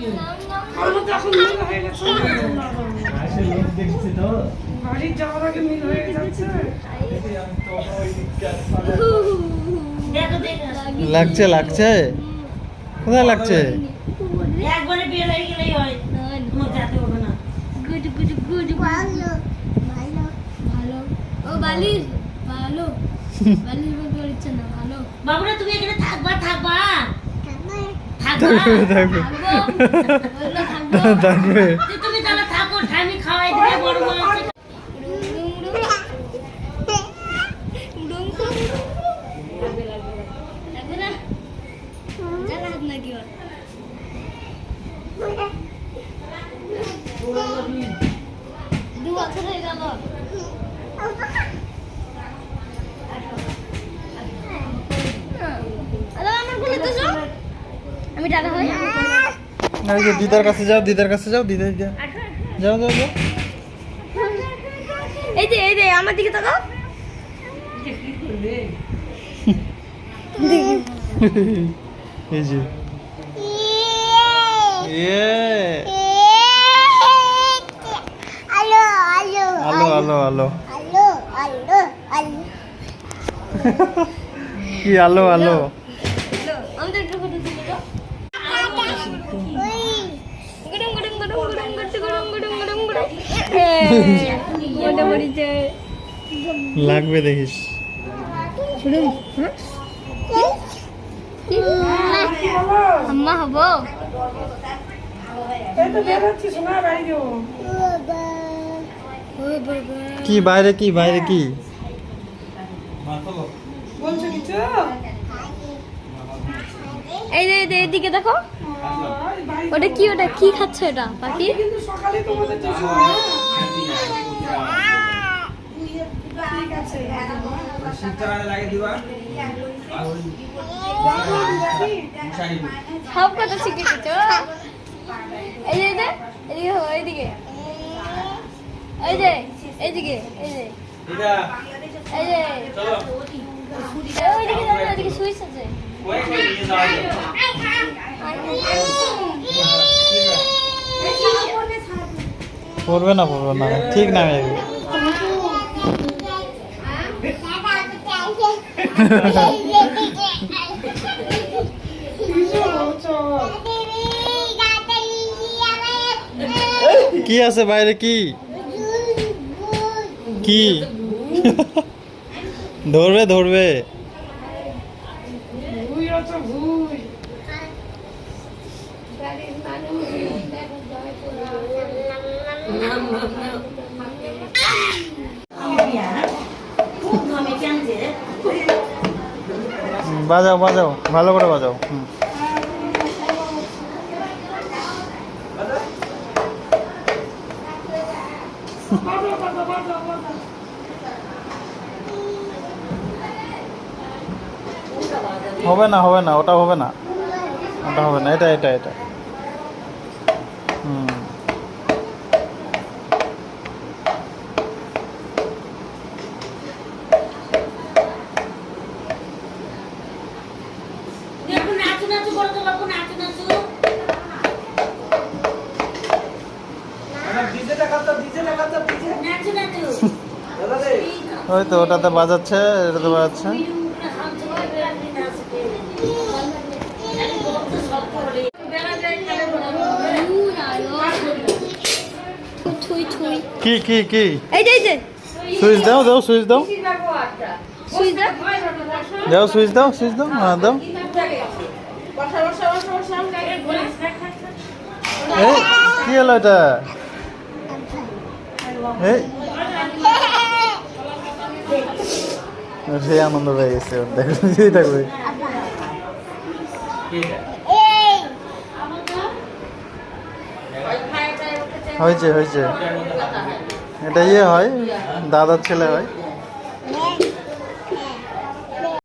আমার তো এখন মিল হয়ে গেছে আসলে লোক দেখছি তো বাড়ি যাওয়ার আগে মিল হয়ে যাচ্ছে লাগছে লাগছে কোথায় লাগছে একবারে বের হয়ে গেলেই হয় মজাতে হবে না গুড গুড গুড ভালো ভালো ভালো ও বালি ভালো বালি বলতে ইচ্ছে না ভালো বাবুরা তুমি এখানে থাকবা থাকবা থাকবে তুমি তাহলে থাকো আমি খাওয়াই দিলে বড় মাছ আমি টাকা হই এই যে দিদার কাছে যাও দিদার কাছে যাও দিদার যাও যাও যাও যাও এই যে আমার দিকে তাকাও এই যে ইয়ে আলো আলো আলো আলো আলো আলো আলো আলো কি আলো আলো আমাদের একটু ফটো তুলে দাও গড়ং গড়ং গড়ং গড়ং গড়ং গড়ং গড়ং গড়ং মোটা মরিচে লাগবে দেখিস আম্মা হবো এই তো বের হচ্ছি শোনা বাড়ি যাবো কি বাইরে কি বাইরে কি বলছো কিছু এই যে এদিকে দেখো ওটা কি খাচ্ছে এটা পাখি কিন্তু সকালে তোমাদের যে ঠিক আছে সব কথা শিখে গেছো এই যে এদিকে এই যে এইদিকে এই যে এই যে ওইদিকে যাও না ওইদিকে সুইচ আছে পড়বে না ঠিক না মেয়ে কি আছে বাইরে কি কি ধরবে ধরবে ভুই আছে ভুই বাজাও বাজাও ভালো করে বাজাও হবে না ওটা হবে না এটা ওই তো ওটাতে বাজাচ্ছে এটাতে বাজাচ্ছে কি কি কি এই যে সুইচ দাও সুইচ দাও সুইচ দাও সুইচ দাও হ্যাঁ দাও এই কি হলো এটা এই সে আনন্দ পেয়ে গেছে দেখো থাকবে হয়েছে এটা হয় দাদার ছেলে হয়